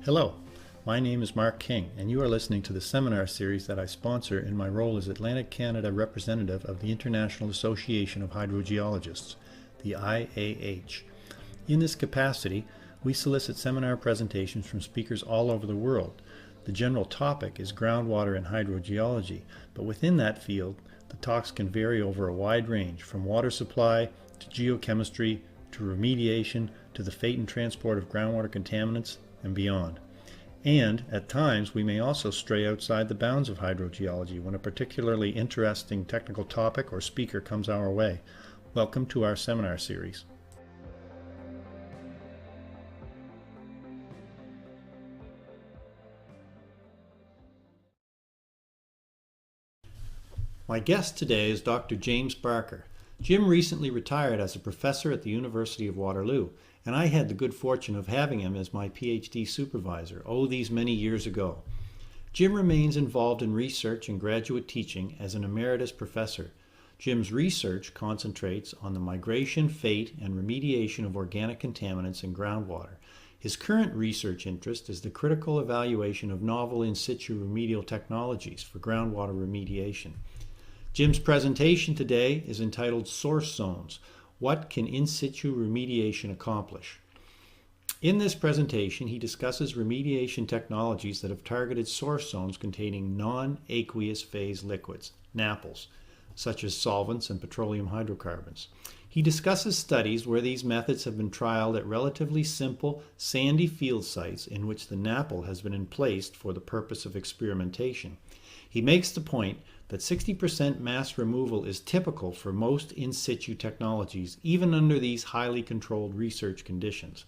Hello, my name is Mark King, and you are listening to the seminar series that I sponsor in my role as Atlantic Canada representative of the International Association of Hydrogeologists, the IAH. In this capacity, we solicit seminar presentations from speakers all over the world. The general topic is groundwater and hydrogeology, but within that field, the talks can vary over a wide range, from water supply to geochemistry to remediation to the fate and transport of groundwater contaminants and beyond. And at times we may also stray outside the bounds of hydrogeology when a particularly interesting technical topic or speaker comes our way. Welcome to our seminar series. My guest today is Dr. James Barker. Jim recently retired as a professor at the University of Waterloo, and I had the good fortune of having him as my Ph.D. supervisor, these many years ago. Jim remains involved in research and graduate teaching as an Emeritus Professor. Jim's research concentrates on the migration, fate, and remediation of organic contaminants in groundwater. His current research interest is the critical evaluation of novel in situ remedial technologies for groundwater remediation. Jim's presentation today is entitled Source Zones: What can in situ remediation accomplish? In this presentation, he discusses remediation technologies that have targeted source zones containing non-aqueous phase liquids, NAPLs, such as solvents and petroleum hydrocarbons. He discusses studies where these methods have been trialed at relatively simple, sandy field sites in which the NAPL has been emplaced for the purpose of experimentation. He makes the point that 60% mass removal is typical for most in situ technologies, even under these highly controlled research conditions.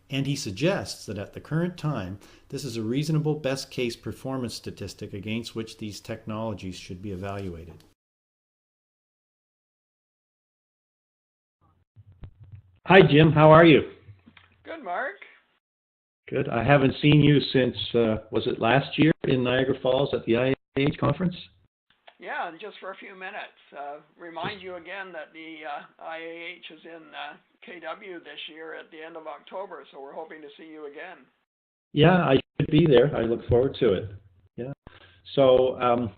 And he suggests that at the current time, this is a reasonable best case performance statistic against which these technologies should be evaluated. Hi, Jim. How are you? Good, Mark. Good. I haven't seen you since, was it last year in Niagara Falls at the IAH conference? Yeah, and just for a few minutes, remind you again that the IAH is in KW this year at the end of October, so we're hoping to see you again. Yeah, I should be there. I look forward to it. Yeah. So,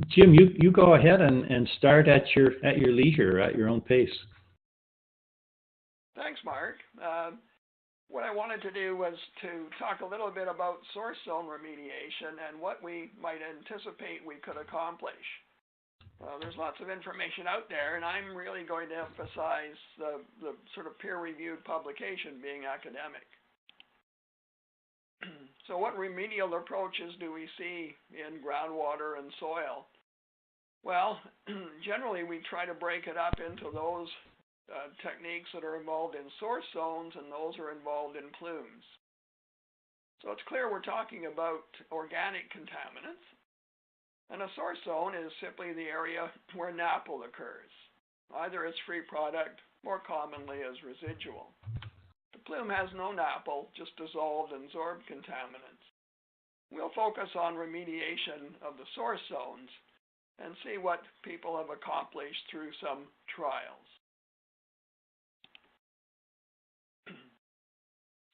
Jim, you go ahead and start at your leisure, at your own pace. Thanks, Mark. What I wanted to do was to talk a little bit about source zone remediation and what we might anticipate we could accomplish. There's lots of information out there, and I'm really going to emphasize the sort of peer-reviewed publication being academic. So what remedial approaches do we see in groundwater and soil? Well, generally we try to break it up into those techniques that are involved in source zones and those are involved in plumes. So it's clear we're talking about organic contaminants, and a source zone is simply the area where NAPL occurs, either as free product, more commonly as residual. The plume has no NAPL, just dissolved and sorbed contaminants. We'll focus on remediation of the source zones and see what people have accomplished through some trials.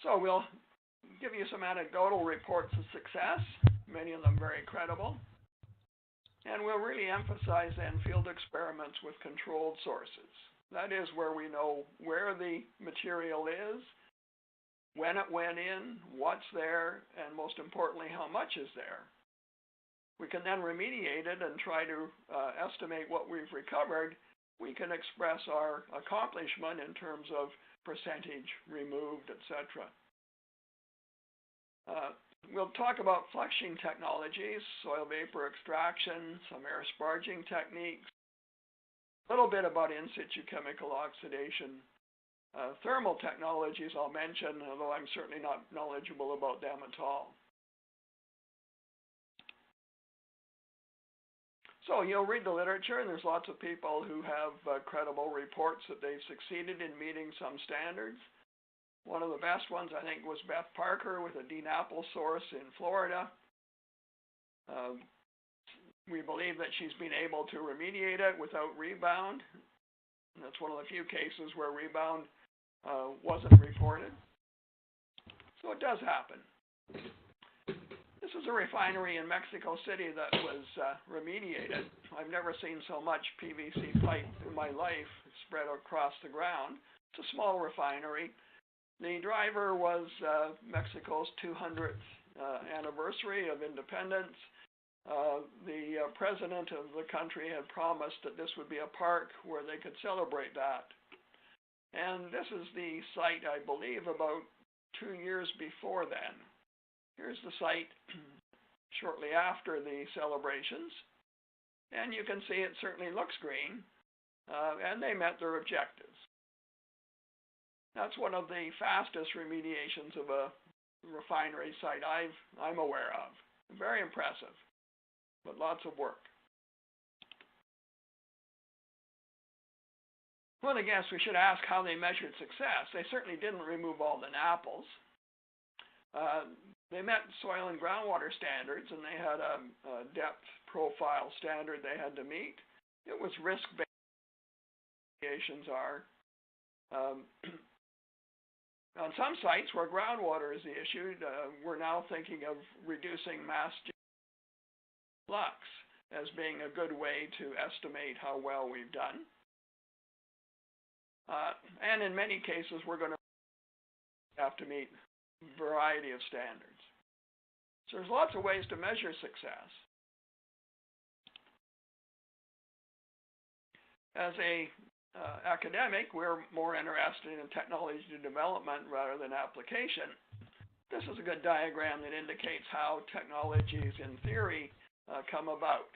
So we'll give you some anecdotal reports of success, many of them very credible, and we'll really emphasize then field experiments with controlled sources. That is where we know where the material is, when it went in, what's there, and most importantly, how much is there. We can then remediate it and try to estimate what we've recovered. We can express our accomplishment in terms of percentage removed, etc. We'll talk about flushing technologies, soil vapor extraction, some air sparging techniques, a little bit about in situ chemical oxidation. Thermal technologies I'll mention, although I'm certainly not knowledgeable about them at all. So you'll read the literature, and there's lots of people who have credible reports that they've succeeded in meeting some standards. One of the best ones, I think, was Beth Parker with a DNAPL source in Florida. We believe that she's been able to remediate it without rebound. And that's one of the few cases where rebound wasn't reported. So it does happen. This is a refinery in Mexico City that was remediated. I've never seen so much PVC pipe in my life spread across the ground. It's a small refinery. The driver was Mexico's 200th anniversary of independence. The president of the country had promised that this would be a park where they could celebrate that. And this is the site, I believe, about 2 years before then. Here's the site shortly after the celebrations. And you can see it certainly looks green, and they met their objectives. That's one of the fastest remediations of a refinery site I'm aware of. Very impressive, but lots of work. Well, I guess we should ask how they measured success. They certainly didn't remove all the NAPLs. They met soil and groundwater standards, and they had a depth profile standard they had to meet. It was risk-based. Remediations are. On some sites where groundwater is the issue, we're now thinking of reducing mass flux as being a good way to estimate how well we've done. And in many cases, we're going to have to meet a variety of standards. So there's lots of ways to measure success. As a academic, we're more interested in technology development rather than application. This is a good diagram that indicates how technologies in theory come about.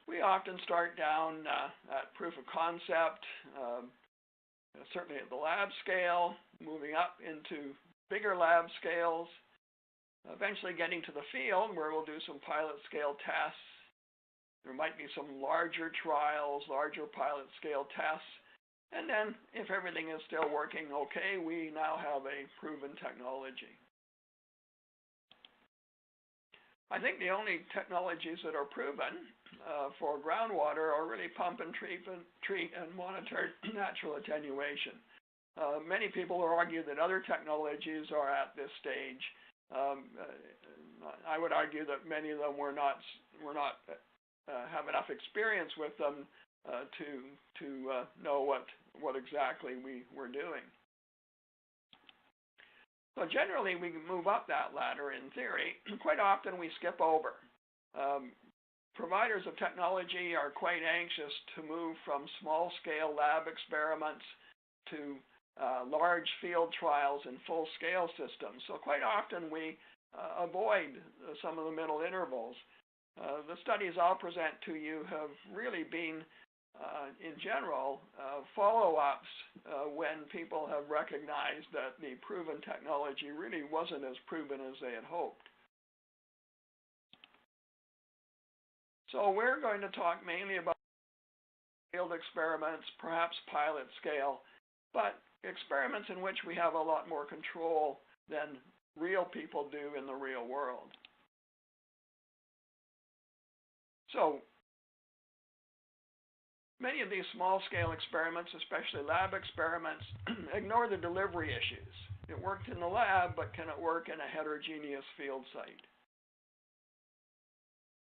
We often start down at proof of concept, certainly at the lab scale, moving up into bigger lab scales, eventually getting to the field where we'll do some pilot scale tests. There might be some larger trials, larger pilot scale tests, and then if everything is still working okay, we now have a proven technology. I think the only technologies that are proven for groundwater are really pump and treat and monitor natural attenuation. Many people will argue that other technologies are at this stage. I would argue that many of them we're not have enough experience with them to know what exactly we're doing. So generally, we can move up that ladder in theory. Quite often, we skip over. Providers of technology are quite anxious to move from small-scale lab experiments to large field trials and full-scale systems. So quite often, we avoid some of the middle intervals. The studies I'll present to you have really been, in general, follow-ups when people have recognized that the proven technology really wasn't as proven as they had hoped. So we're going to talk mainly about field experiments, perhaps pilot scale, but experiments in which we have a lot more control than real people do in the real world. So many of these small-scale experiments, especially lab experiments, ignore the delivery issues. It worked in the lab, but can it work in a heterogeneous field site?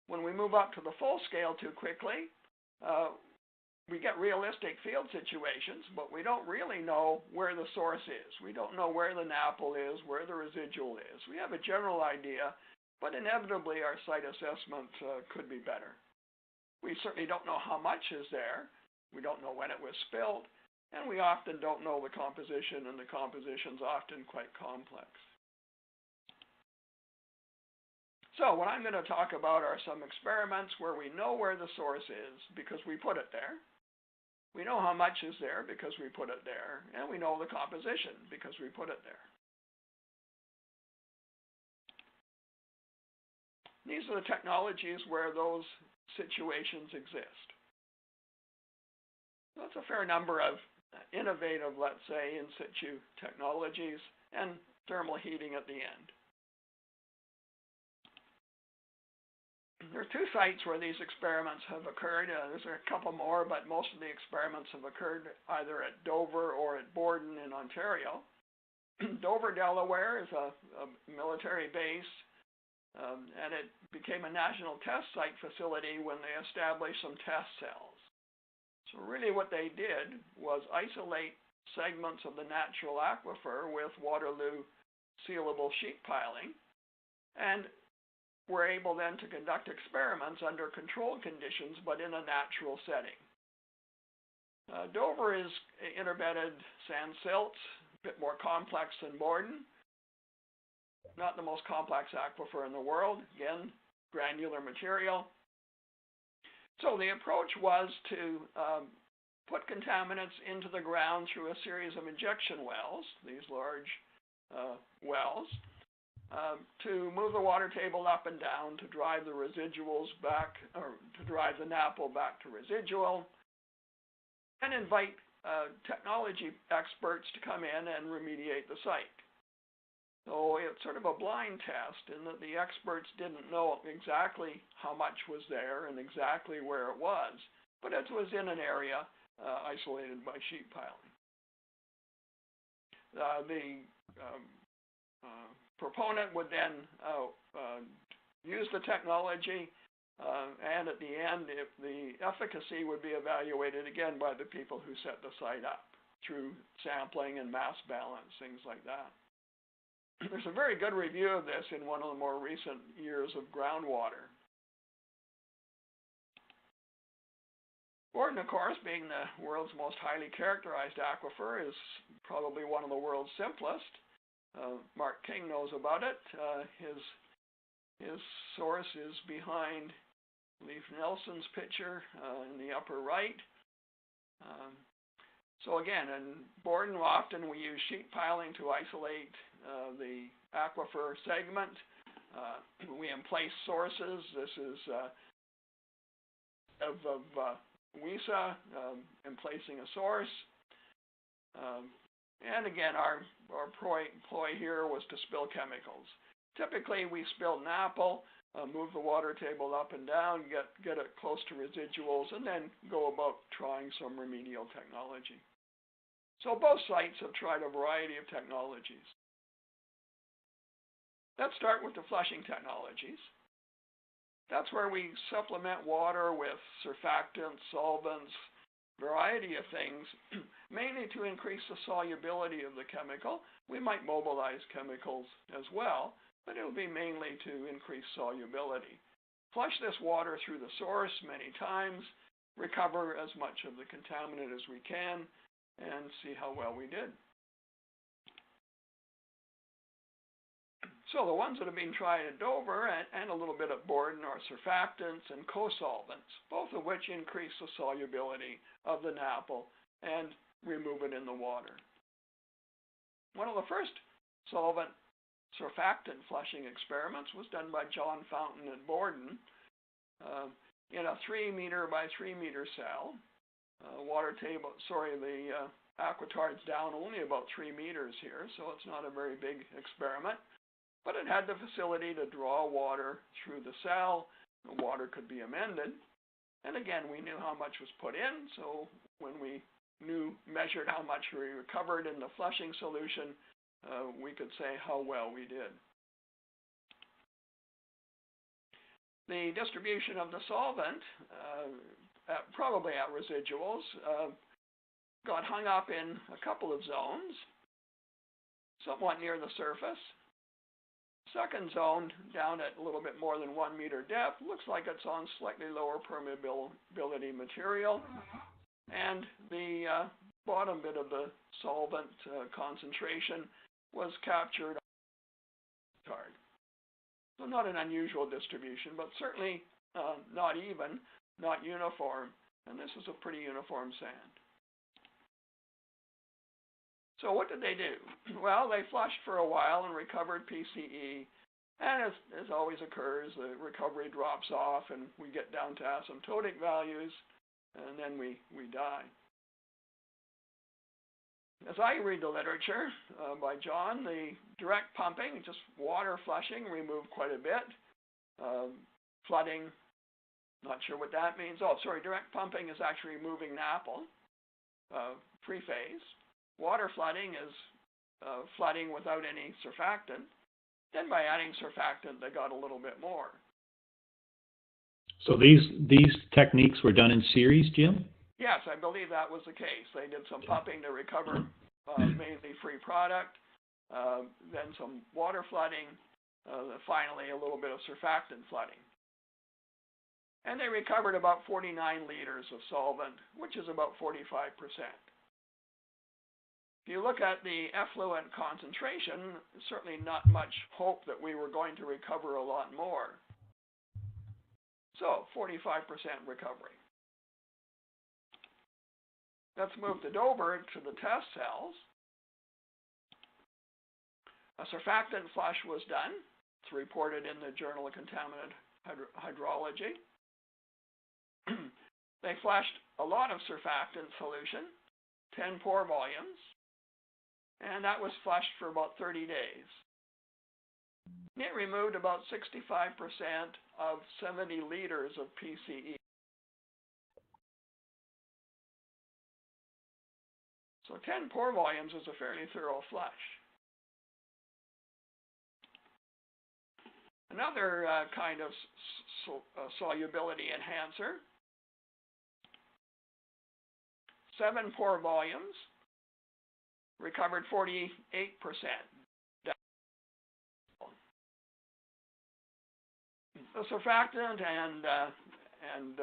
When we move up to the full scale too quickly, we get realistic field situations, but we don't really know where the source is. We don't know where the NAPL is, where the residual is. We have a general idea, but inevitably our site assessment could be better. We certainly don't know how much is there. We don't know when it was spilled, and we often don't know the composition, and the composition's often quite complex. So what I'm going to talk about are some experiments where we know where the source is because we put it there. We know how much is there because we put it there, and we know the composition because we put it there. These are the technologies where those situations exist. That's a fair number of innovative, let's say, in situ technologies and thermal heating at the end. There are two sites where these experiments have occurred. There's a couple more, but most of the experiments have occurred either at Dover or at Borden in Ontario. Dover, Delaware is a military base, and it became a national test site facility when they established some test cells. So really what they did was isolate segments of the natural aquifer with Waterloo sealable sheet piling, and were able then to conduct experiments under controlled conditions but in a natural setting. Dover is interbedded sand silts, a bit more complex than Borden. Not the most complex aquifer in the world, again, granular material. So the approach was to put contaminants into the ground through a series of injection wells, these large wells, to move the water table up and down to drive the residuals back, or to drive the NAPL back to residual, and invite technology experts to come in and remediate the site. So it's sort of a blind test in that the experts didn't know exactly how much was there and exactly where it was, but it was in an area isolated by sheet piling. The proponent would then use the technology, and at the end, if the efficacy would be evaluated again by the people who set the site up through sampling and mass balance, things like that. There's a very good review of this in one of the more recent years of groundwater. Borden, of course, being the world's most highly characterized aquifer, is probably one of the world's simplest. Mark King knows about it. His source is behind Leif Nelson's picture in the upper right. So again, in Borden, often we use sheet piling to isolate the aquifer segment. We emplace sources. This is of WISA, emplacing a source. And again, our ploy here was to spill chemicals. Typically, we spill NAPL, move the water table up and down, get it close to residuals, and then go about trying some remedial technology. So both sites have tried a variety of technologies. Let's start with the flushing technologies. That's where we supplement water with surfactants, solvents, variety of things, mainly to increase the solubility of the chemical. We might mobilize chemicals as well, but it will be mainly to increase solubility. Flush this water through the source many times, recover as much of the contaminant as we can, and see how well we did. So the ones that have been tried at Dover and a little bit at Borden are surfactants and co-solvents, both of which increase the solubility of the NAPL and remove it in the water. One of the first solvent surfactant flushing experiments was done by John Fountain at Borden in a 3 meter by 3 meter cell. The aquitard's down only about 3 meters here, so it's not a very big experiment. But it had the facility to draw water through the cell. The water could be amended. And again, we knew how much was put in, so when we measured how much we recovered in the flushing solution, we could say how well we did. The distribution of the solvent, probably at residuals, got hung up in a couple of zones, somewhat near the surface. Second zone, down at a little bit more than 1 meter depth, looks like it's on slightly lower permeability material. And the bottom bit of the solvent concentration was captured on card. So not an unusual distribution, but certainly not even, not uniform. And this is a pretty uniform sand. So what did they do? Well, they flushed for a while and recovered PCE. And as always occurs, the recovery drops off and we get down to asymptotic values, and then we die. As I read the literature by John, the direct pumping, just water flushing, removed quite a bit. Flooding, not sure what that means. Direct pumping is actually removing NAPL, pre-phase. Water flooding is flooding without any surfactant. Then by adding surfactant, they got a little bit more. So these techniques were done in series, Jim? Yes, I believe that was the case. They did some pumping to recover mainly free product, then some water flooding, finally a little bit of surfactant flooding. And they recovered about 49 liters of solvent, which is about 45%. If you look at the effluent concentration, certainly not much hope that we were going to recover a lot more. So 45% recovery. Let's move to Dover to the test cells. A surfactant flush was done. It's reported in the Journal of Contaminant Hydrology. They flushed a lot of surfactant solution, 10 pore volumes, and that was flushed for about 30 days. It removed about 65% of 70 liters of PCE. So 10 pore volumes is a fairly thorough flush. Another kind of solubility enhancer, 7 pore volumes, recovered 48%. The surfactant and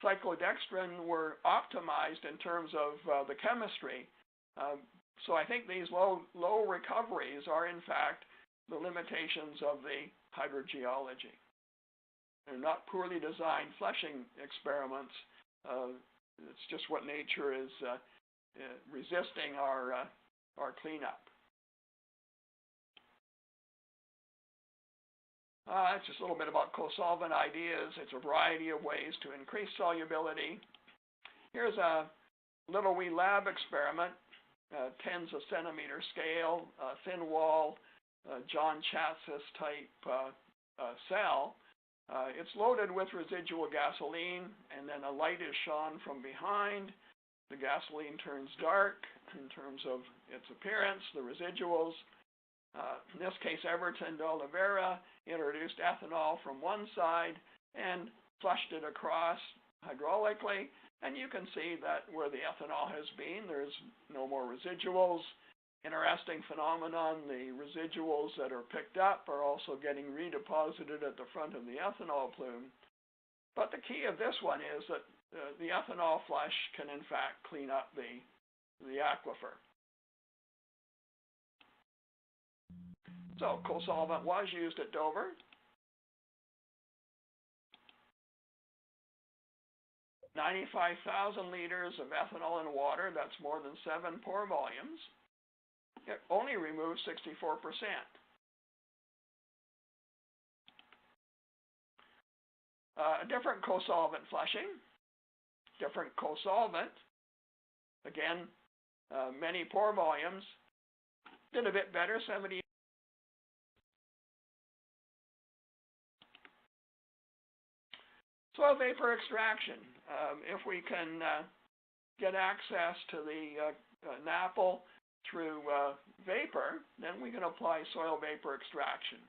cyclodextrin were optimized in terms of the chemistry. So I think these low recoveries are in fact the limitations of the hydrogeology. They're not poorly designed flushing experiments. It's just what nature is resisting our cleanup. It's just a little bit about co-solvent ideas. It's a variety of ways to increase solubility. Here's a little wee lab experiment, tens of centimeter scale, thin wall, John Chatzis type cell. It's loaded with residual gasoline, and then a light is shone from behind. The gasoline turns dark in terms of its appearance, the residuals. In this case, Everton de Oliveira introduced ethanol from one side and flushed it across hydraulically. And you can see that where the ethanol has been, there's no more residuals. Interesting phenomenon, the residuals that are picked up are also getting redeposited at the front of the ethanol plume. But the key of this one is that the ethanol flush can in fact clean up the aquifer. So co-solvent was used at Dover. 95,000 liters of ethanol in water, that's more than 7 pore volumes. It only removes 64%. A different co-solvent flushing, different co-solvent, again, many pore volumes, did a bit better, 70. Soil vapor extraction. If we can get access to the NAPL through vapor, then we can apply soil vapor extraction.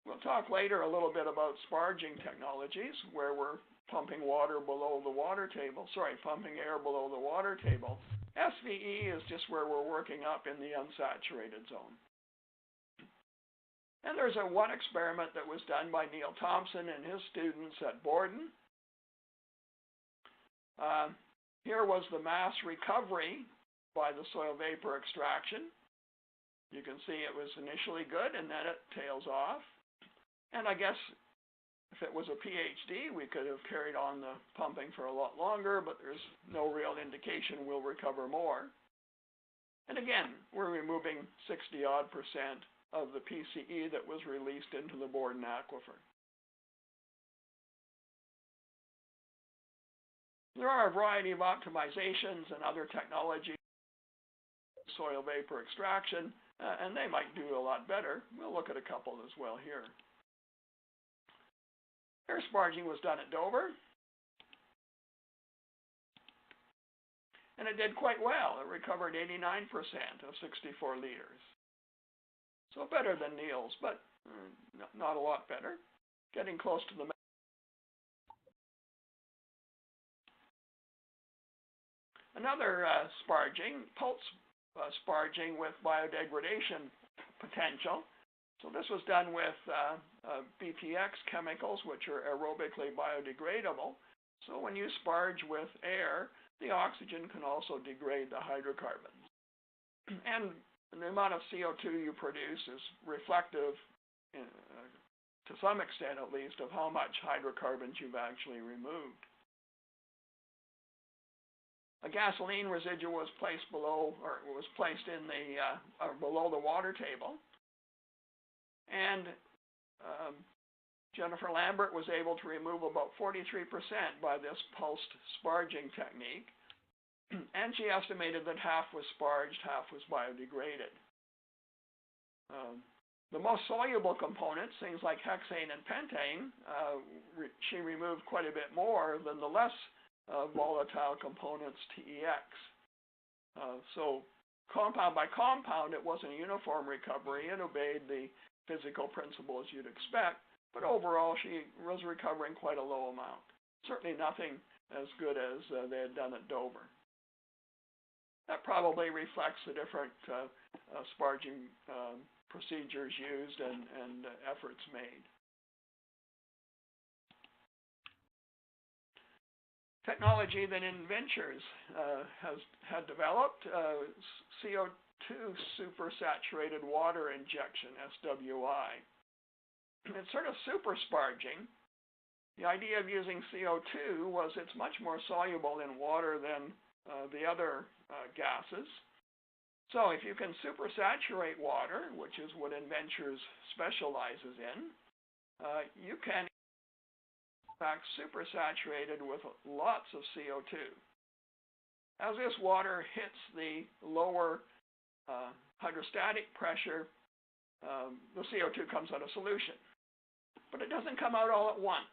We'll talk later a little bit about sparging technologies, where we're pumping water below the water table, pumping air below the water table. SVE is just where we're working up in the unsaturated zone. And there's one experiment that was done by Neil Thompson and his students at Borden. Here was the mass recovery by the soil vapor extraction. You can see it was initially good and then it tails off. And I guess if it was a Ph.D., we could have carried on the pumping for a lot longer, but there's no real indication we'll recover more. And again, we're removing 60-odd% of the PCE that was released into the Borden aquifer. There are a variety of optimizations and other technologies, soil vapor extraction, and they might do a lot better. We'll look at a couple as well here. Air sparging was done at Dover. And it did quite well. It recovered 89% of 64 liters. So better than Neil's, but not a lot better. Getting close to the. Another sparging, pulse sparging with biodegradation potential. So this was done with BPX chemicals, which are aerobically biodegradable. So when you sparge with air, the oxygen can also degrade the hydrocarbons. And the amount of CO2 you produce is reflective, to some extent at least, of how much hydrocarbons you've actually removed. A gasoline residual was placed below, or was placed in the below the water table, and Jennifer Lambert was able to remove about 43% by this pulsed sparging technique, and she estimated that half was sparged, half was biodegraded. The most soluble components, things like hexane and pentane, she removed quite a bit more than the less volatile components, TEX. So compound by compound, it wasn't a uniform recovery. It obeyed the physical principles you'd expect, but overall she was recovering quite a low amount. Certainly nothing as good as they had done at Dover. That probably reflects the different sparging procedures used and efforts made. Technology that InVentures had developed, CO2 supersaturated water injection, SWI. It's sort of super sparging. The idea of using CO2 was it's much more soluble in water than the other gases. So if you can supersaturate water, which is what InVentures specializes in, you can in fact supersaturated with lots of CO2. As this water hits the lower hydrostatic pressure, the CO2 comes out of solution. But it doesn't come out all at once.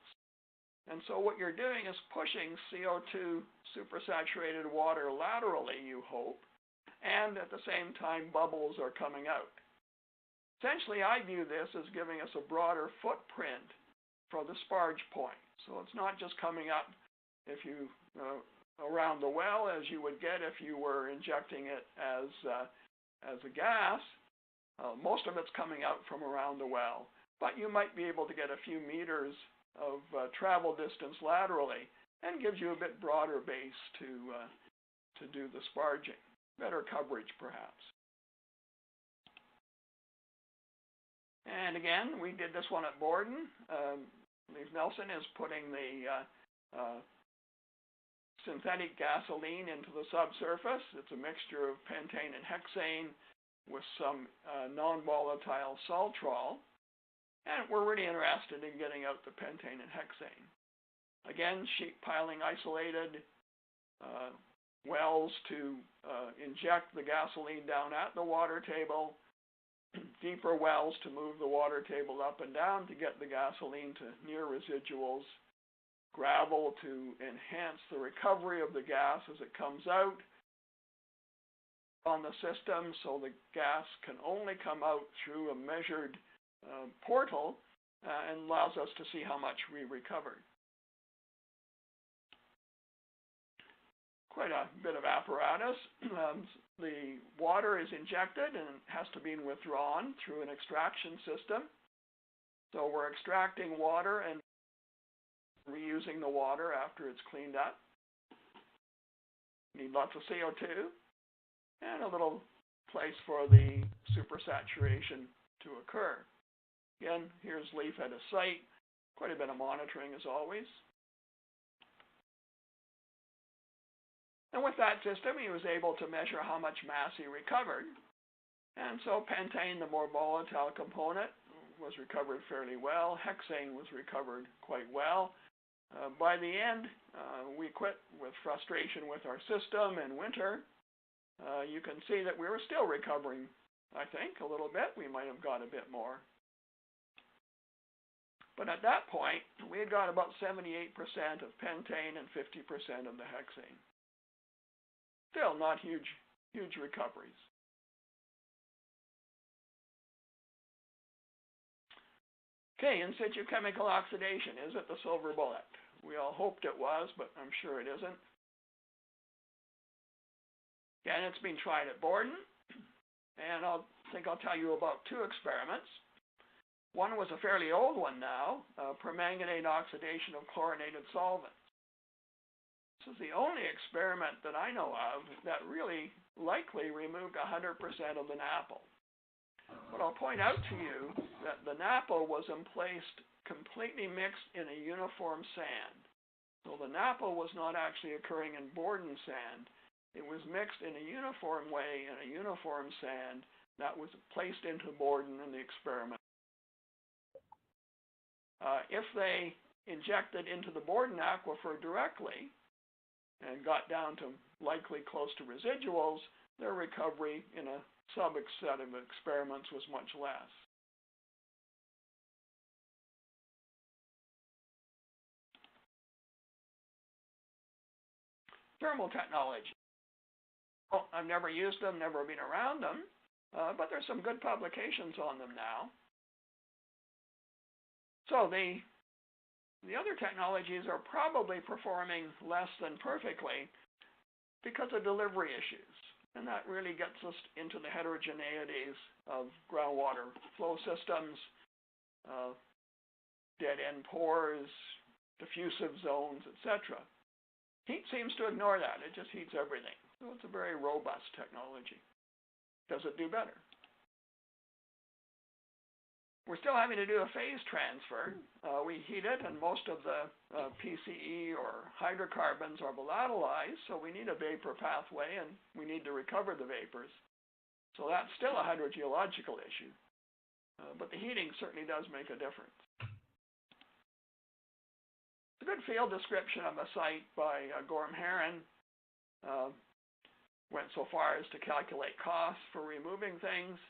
And so what you're doing is pushing CO2 supersaturated water laterally, you hope, and at the same time bubbles are coming out. Essentially, I view this as giving us a broader footprint for the sparge point. So it's not just coming up if you around the well as you would get if you were injecting it as a gas. Most of it's coming out from around the well, but you might be able to get a few meters of travel distance laterally, and gives you a bit broader base to do the sparging. Better coverage, perhaps. And again, we did this one at Borden. Leif Nelson is putting the synthetic gasoline into the subsurface. It's a mixture of pentane and hexane with some non-volatile saltrol. And we're really interested in getting out the pentane and hexane. Again, sheet piling isolated wells to inject the gasoline down at the water table, deeper wells to move the water table up and down to get the gasoline to near residuals, gravel to enhance the recovery of the gas as it comes out on the system, so the gas can only come out through a measured portal and allows us to see how much we recovered. Quite a bit of apparatus. The water is injected and has to be withdrawn through an extraction system. So we're extracting water and reusing the water after it's cleaned up. Need lots of CO2 and a little place for the supersaturation to occur. Again, here's Leif at a site. Quite a bit of monitoring as always. And with that system, he was able to measure how much mass he recovered. And so pentane, the more volatile component, was recovered fairly well. Hexane was recovered quite well. By the end, we quit with frustration with our system in winter. You can see that we were still recovering, I think, a little bit. We might have got a bit more. But at that point, we had got about 78% of pentane and 50% of the hexane. still not huge recoveries. Okay, in situ chemical oxidation, is it the silver bullet? We all hoped it was, but I'm sure it isn't. Again, it's been tried at Borden, and I think I'll tell you about two experiments. One was a fairly old one now, permanganate oxidation of chlorinated solvents. This is the only experiment that I know of that really likely removed 100% of the NAPL. But I'll point out to you that the NAPL was emplaced completely mixed in a uniform sand. So the NAPL was not actually occurring in Borden sand. It was mixed in a uniform way in a uniform sand that was placed into Borden in the experiment. If they injected into the Borden aquifer directly and got down to likely close to residuals, their recovery in a subset of experiments was much less. Thermal technology. Well, I've never used them, never been around them, but there's some good publications on them now. So the other technologies are probably performing less than perfectly because of delivery issues. And that really gets us into the heterogeneities of groundwater flow systems, dead-end pores, diffusive zones, etc. Heat seems to ignore that. It just heats everything. So it's a very robust technology. Does it do better? We're still having to do a phase transfer. We heat it, and most of the PCE or hydrocarbons are volatilized, so we need a vapor pathway, and we need to recover the vapors. So that's still a hydrogeological issue. But the heating certainly does make a difference. A good field description of a site by Gorham Heron went so far as to calculate costs for removing things.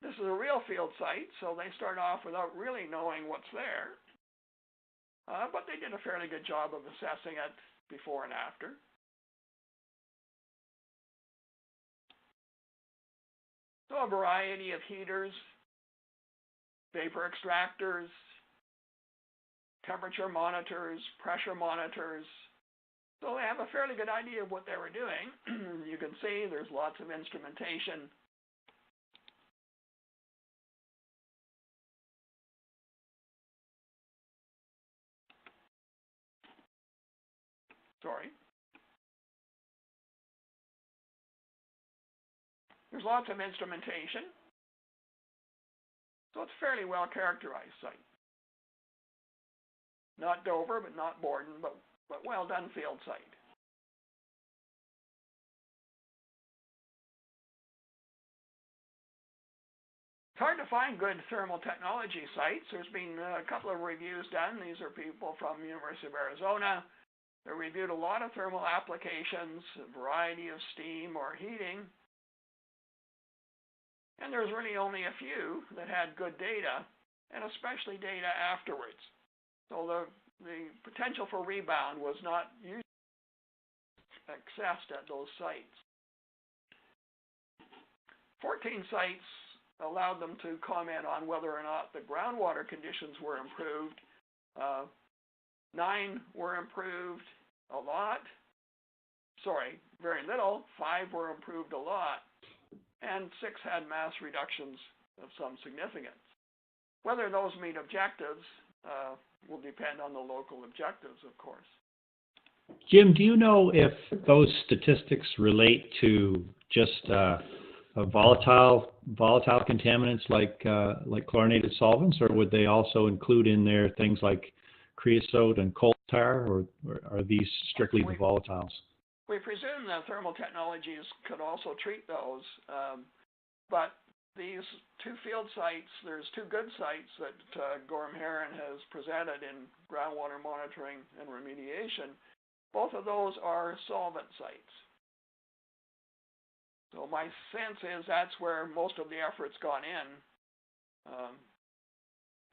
This is a real field site, so they start off without really knowing what's there. But they did a fairly good job of assessing it before and after. So a variety of heaters, vapor extractors, temperature monitors, pressure monitors. So they have a fairly good idea of what they were doing. You can see there's lots of instrumentation. There's lots of instrumentation. So it's a fairly well characterized site. Not Dover, but not Borden, but well done field site. It's hard to find good thermal technology sites. There's been a couple of reviews done. These are people from the University of Arizona. They reviewed a lot of thermal applications, a variety of steam or heating. And there's really only a few that had good data, and especially data afterwards. So the potential for rebound was not usually accessed at those sites. 14 sites allowed them to comment on whether or not the groundwater conditions were improved. 9 were improved a lot. Sorry, very little. 5 were improved a lot. And 6 had mass reductions of some significance. Whether those meet objectives will depend on the local objectives, of course. Jim, do you know if those statistics relate to just volatile contaminants like chlorinated solvents, or would they also include in there things like creosote and coal tar, or are these strictly the volatiles? We presume that thermal technologies could also treat those, but these 2 field sites, there's 2 good sites that Gorham Heron has presented in groundwater monitoring and remediation. Both of those are solvent sites. So my sense is that's where most of the effort's gone in.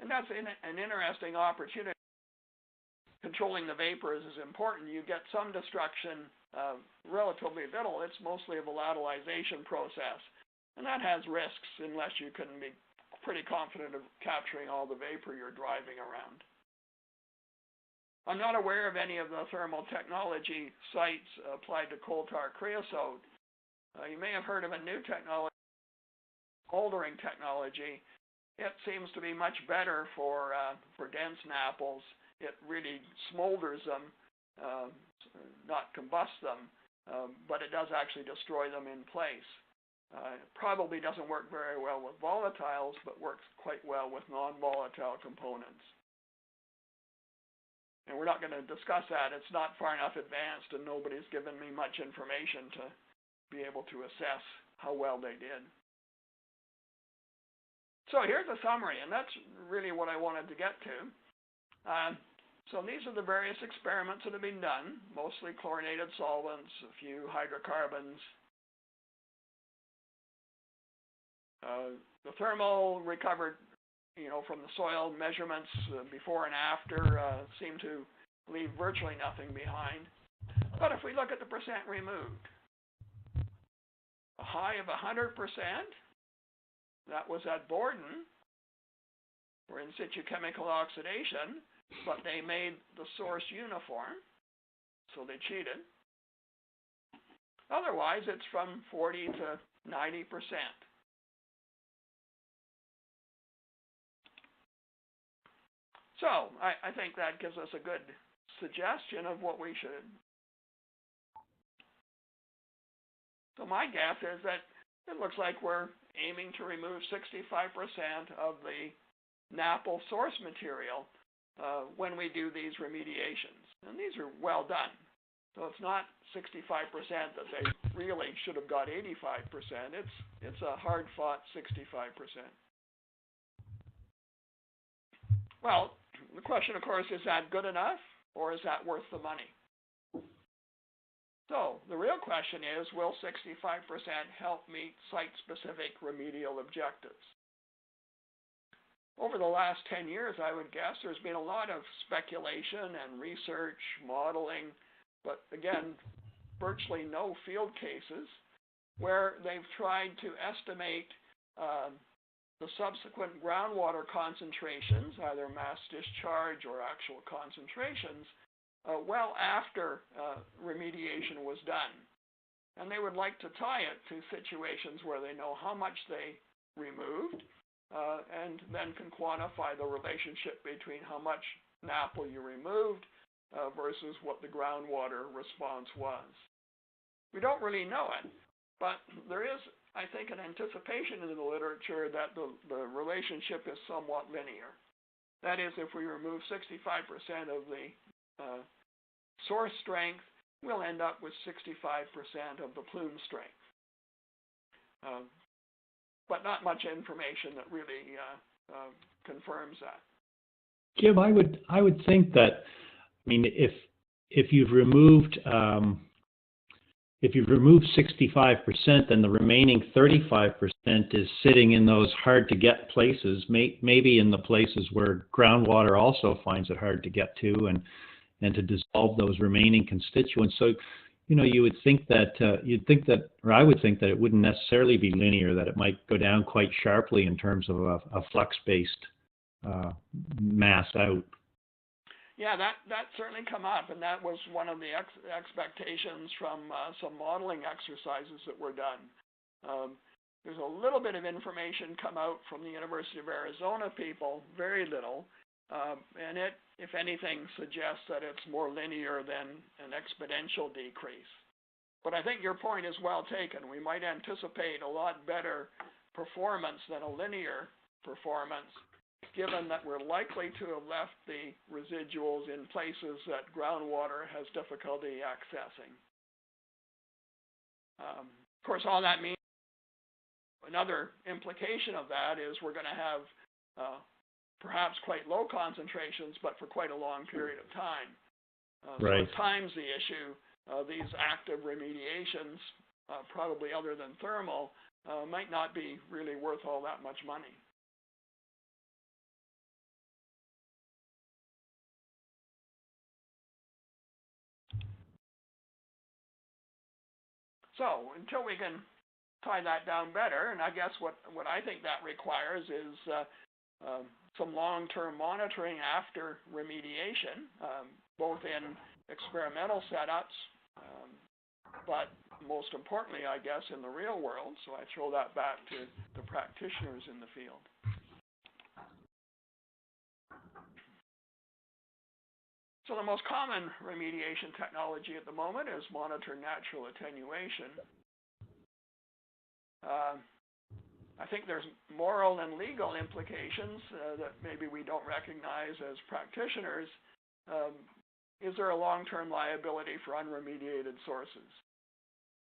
And that's an interesting opportunity. controlling the vapors is important. You get some destruction, relatively little. It's mostly a volatilization process. And that has risks unless you can be pretty confident of capturing all the vapor you're driving around. I'm not aware of any of the thermal technology sites applied to coal tar creosote. You may have heard of a new technology, smoldering technology. It seems to be much better for dense NAPLs. It really smolders them, not combusts them, but it does actually destroy them in place. It probably doesn't work very well with volatiles, but works quite well with non-volatile components. And we're not going to discuss that. It's not far enough advanced, and nobody's given me much information to be able to assess how well they did. So here's a summary, and that's really what I wanted to get to. So these are the various experiments that have been done, mostly chlorinated solvents, a few hydrocarbons. The thermal recovered, from the soil measurements before and after seem to leave virtually nothing behind. But if we look at the percent removed, a high of 100%, that was at Borden for in situ chemical oxidation, but they made the source uniform, so they cheated. Otherwise, it's from 40 to 90%. So I think that gives us a good suggestion of what we should. So my guess is that it looks like we're aiming to remove 65% of the NAPL source material when we do these remediations. And these are well done. So it's not 65% that they really should have got 85%. It's a hard-fought 65%. Well, the question, of course, is that good enough, or is that worth the money? So the real question is, will 65% help meet site-specific remedial objectives? Over the last 10 years, I would guess, there's been a lot of speculation and research, modeling, but again, virtually no field cases where they've tried to estimate the subsequent groundwater concentrations, either mass discharge or actual concentrations, well after remediation was done. And they would like to tie it to situations where they know how much they removed and then can quantify the relationship between how much NAPL you removed versus what the groundwater response was. We don't really know it, but there is, I think, an anticipation in the literature that the relationship is somewhat linear. That is, if we remove 65% of the source strength, we'll end up with 65% of the plume strength. But not much information that really confirms that. Jim, I would think that, if you've removed 65%, then the remaining 35% is sitting in those hard-to-get places, maybe in the places where groundwater also finds it hard to get to, and to dissolve those remaining constituents. So, you would think that, or I would think that it wouldn't necessarily be linear, that it might go down quite sharply in terms of a flux-based mass out. Yeah, that certainly come up, and that was one of the expectations from some modeling exercises that were done. There's a little bit of information come out from the University of Arizona people, very little, and it, if anything, suggests that it's more linear than an exponential decrease. But I think your point is well taken. We might anticipate a lot better performance than a linear performance, given that we're likely to have left the residuals in places that groundwater has difficulty accessing. Of course, all that means, another implication of that is we're going to have perhaps quite low concentrations, but for quite a long period of time. Right. So at times the issue, these active remediations, probably other than thermal, might not be really worth all that much money. So until we can tie that down better, and I guess what I think that requires is some long-term monitoring after remediation, both in experimental setups, but most importantly, I guess, in the real world. So I throw that back to the practitioners in the field. So the most common remediation technology at the moment is monitor natural attenuation. I think there's moral and legal implications that maybe we don't recognize as practitioners. Is there a long-term liability for unremediated sources?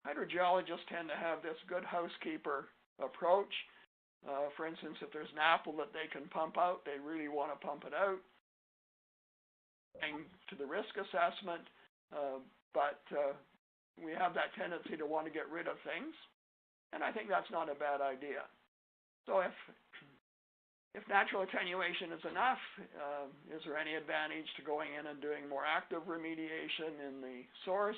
Hydrogeologists tend to have this good housekeeper approach. For instance, if there's an NAPL that they can pump out, they really want to pump it out. And to the risk assessment, but we have that tendency to want to get rid of things, and I think that's not a bad idea. So if natural attenuation is enough, is there any advantage to going in and doing more active remediation in the source?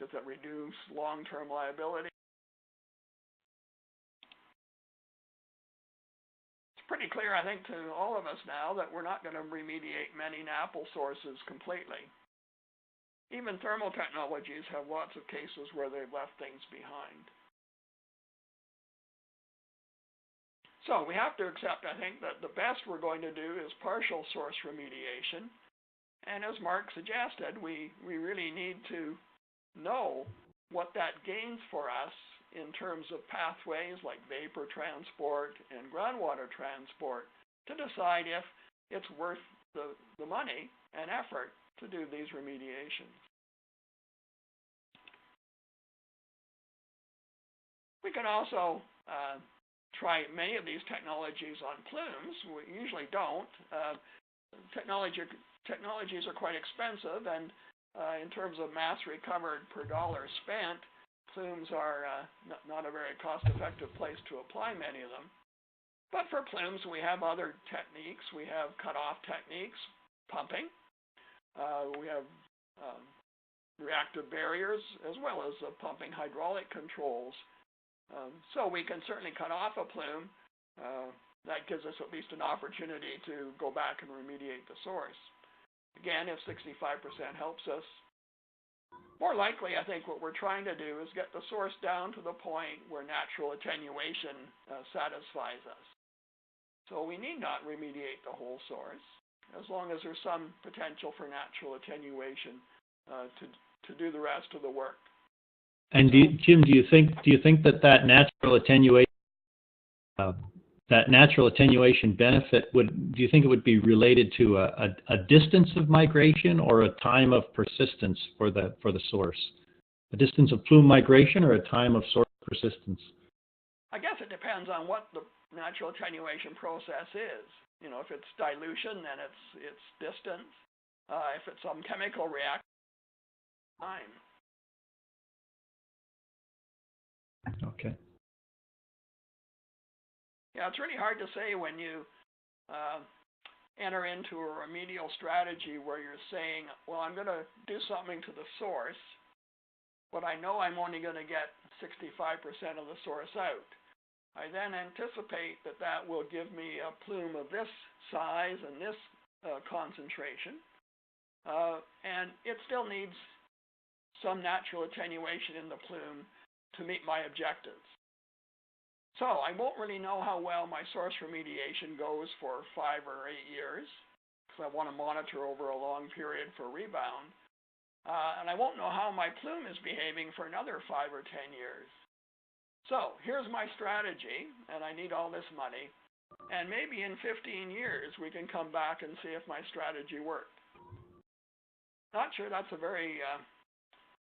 Does it reduce long-term liability? Pretty clear, I think, to all of us now that we're not going to remediate many NAPL sources completely. Even thermal technologies have lots of cases where they've left things behind. So we have to accept, I think, that the best we're going to do is partial source remediation. And as Mark suggested, we really need to know what that gains for us in terms of pathways like vapor transport and groundwater transport to decide if it's worth the money and effort to do these remediations. We can also try many of these technologies on plumes. We usually don't. Technologies are quite expensive, and in terms of mass recovered per dollar spent, plumes are not a very cost-effective place to apply many of them. But for plumes, we have other techniques. We have cut-off techniques, pumping. We have reactive barriers, as well as pumping hydraulic controls. So we can certainly cut off a plume. That gives us at least an opportunity to go back and remediate the source. Again, if 65% helps us, more likely, I think what we're trying to do is get the source down to the point where natural attenuation satisfies us. So we need not remediate the whole source, as long as there's some potential for natural attenuation to do the rest of the work. And Jim, do you think that natural attenuation benefit do you think it would be related to a distance of migration or a time of persistence for the source? A distance of plume migration or a time of source persistence? I guess it depends on what the natural attenuation process is. You know, if it's dilution, then it's distance. If it's some chemical reaction, time. Okay. Yeah, it's really hard to say when you enter into a remedial strategy where you're saying, well, I'm going to do something to the source, but I know I'm only going to get 65% of the source out. I then anticipate that will give me a plume of this size and this concentration, and it still needs some natural attenuation in the plume to meet my objectives. So I won't really know how well my source remediation goes for 5 or 8 years, because I want to monitor over a long period for rebound. And I won't know how my plume is behaving for another 5 or 10 years. So here's my strategy, and I need all this money. And maybe in 15 years, we can come back and see if my strategy worked. Not sure that's a very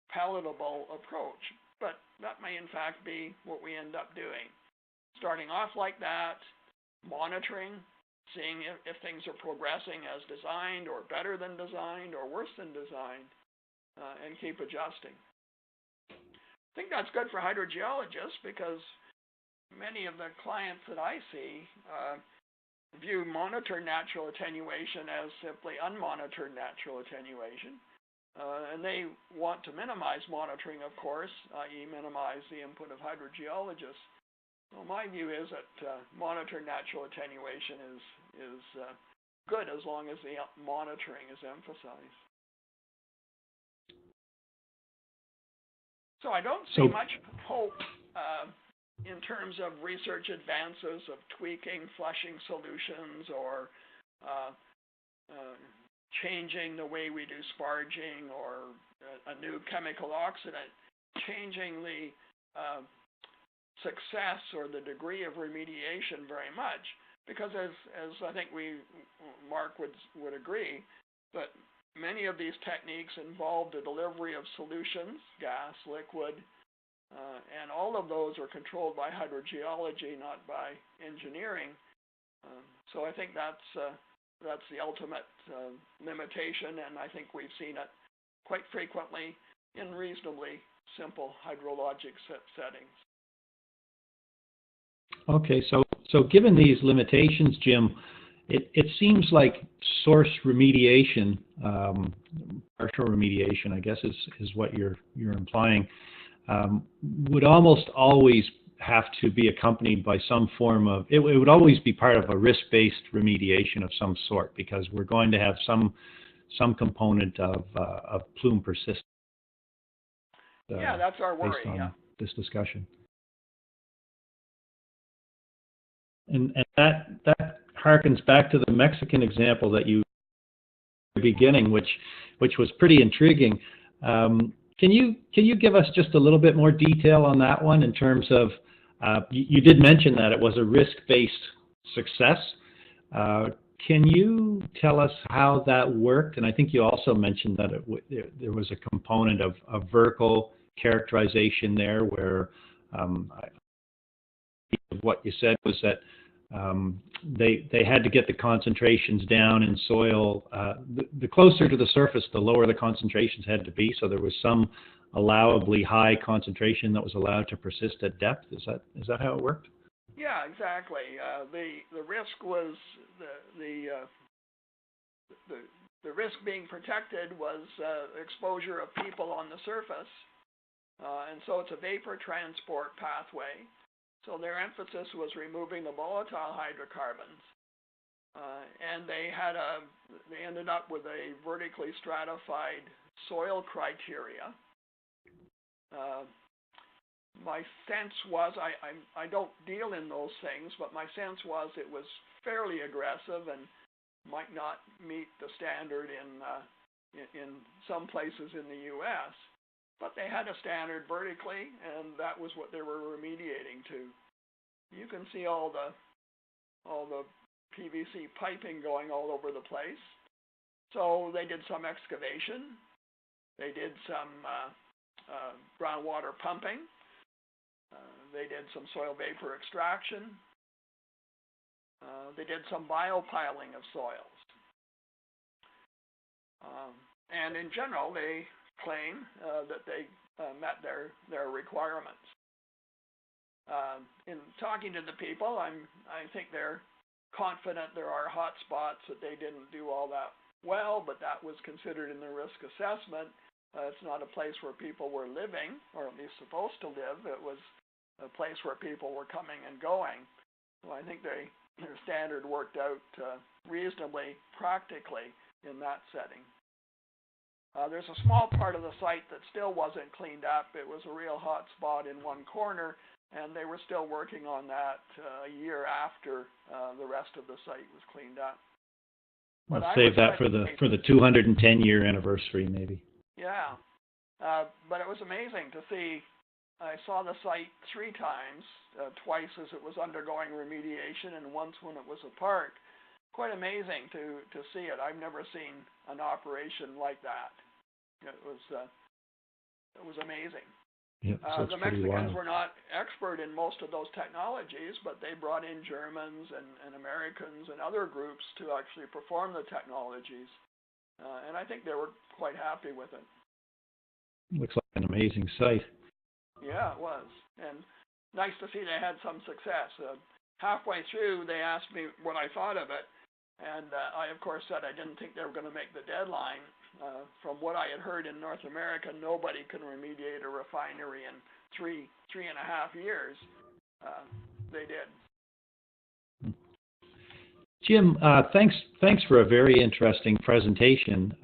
palatable approach, but that may in fact be what we end up doing. Starting off like that, monitoring, seeing if things are progressing as designed or better than designed or worse than designed, and keep adjusting. I think that's good for hydrogeologists because many of the clients that I see view monitored natural attenuation as simply unmonitored natural attenuation. And they want to minimize monitoring, of course, i.e. minimize the input of hydrogeologists. Well, my view is that monitoring natural attenuation is good as long as the monitoring is emphasized. So I don't see much hope in terms of research advances of tweaking flushing solutions or changing the way we do sparging or a new chemical oxidant, changing the success or the degree of remediation very much, because as I think Mark would agree, that many of these techniques involve the delivery of solutions, gas, liquid, and all of those are controlled by hydrogeology, not by engineering. So I think that's the ultimate limitation, and I think we've seen it quite frequently in reasonably simple hydrologic settings. Okay, so given these limitations, Jim, it seems like source remediation, partial remediation, I guess is what you're implying, would almost always have to be accompanied by some form of, it would always be part of a risk-based remediation of some sort, because we're going to have some component of plume persistence. Yeah, that's our worry. Based on this discussion. And that harkens back to the Mexican example that you at the beginning, which was pretty intriguing. Can you give us just a little bit more detail on that one in terms of you did mention that it was a risk-based success. Can you tell us how that worked? And I think you also mentioned that there was a component of vertical characterization there, where what you said was that they had to get the concentrations down in soil. The closer to the surface, the lower the concentrations had to be. So there was some allowably high concentration that was allowed to persist at depth. Is that how it worked? Yeah, exactly. The risk was the risk being protected was exposure of people on the surface, and so it's a vapor transport pathway. So their emphasis was removing the volatile hydrocarbons, and they ended up with a vertically stratified soil criteria. My sense was, I don't deal in those things, but my sense was it was fairly aggressive and might not meet the standard in some places in the U.S., but they had a standard vertically, and that was what they were remediating to. You can see all the PVC piping going all over the place. So they did some excavation. They did some groundwater pumping. They did some soil vapor extraction. They did some biopiling of soils. And in general, they claim that they met their requirements. In talking to the people, I think they're confident there are hot spots that they didn't do all that well, but that was considered in the risk assessment. It's not a place where people were living, or at least supposed to live. It was a place where people were coming and going. So I think their standard worked out reasonably practically in that setting. There's a small part of the site that still wasn't cleaned up. It was a real hot spot in one corner, and they were still working on that a year after the rest of the site was cleaned up. Let's save that for the 210-year anniversary, maybe. Yeah, but it was amazing to see. I saw the site 3 times, twice as it was undergoing remediation, and once when it was apart. Quite amazing to see it. I've never seen an operation like that. It was amazing. Yeah, so the Mexicans were not expert in most of those technologies, but they brought in Germans and Americans and other groups to actually perform the technologies. And I think they were quite happy with it. Looks like an amazing site. Yeah, it was. And nice to see they had some success. Halfway through, they asked me what I thought of it. And I, of course, said I didn't think they were going to make the deadline. From what I had heard in North America, nobody can remediate a refinery in three and a half years. They did. Jim, thanks for a very interesting presentation.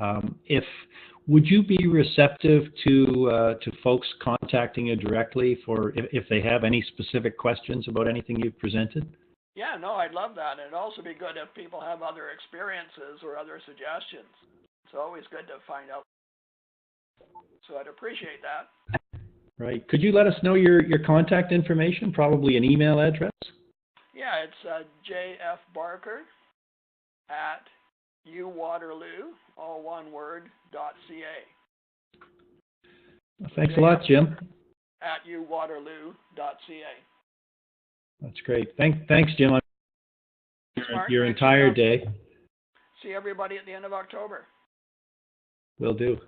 Would you be receptive to folks contacting you directly for if they have any specific questions about anything you've presented? Yeah, no, I'd love that. It'd also be good if people have other experiences or other suggestions. It's always good to find out. So I'd appreciate that. Right. Could you let us know your contact information, probably an email address? Yeah, it's jfbarker@uwaterloo, all one word, .ca. Well, thanks a lot, Jim. @uwaterloo.ca. That's great. Thanks, Jim, on Mark, your entire day. See everybody at the end of October. Will do.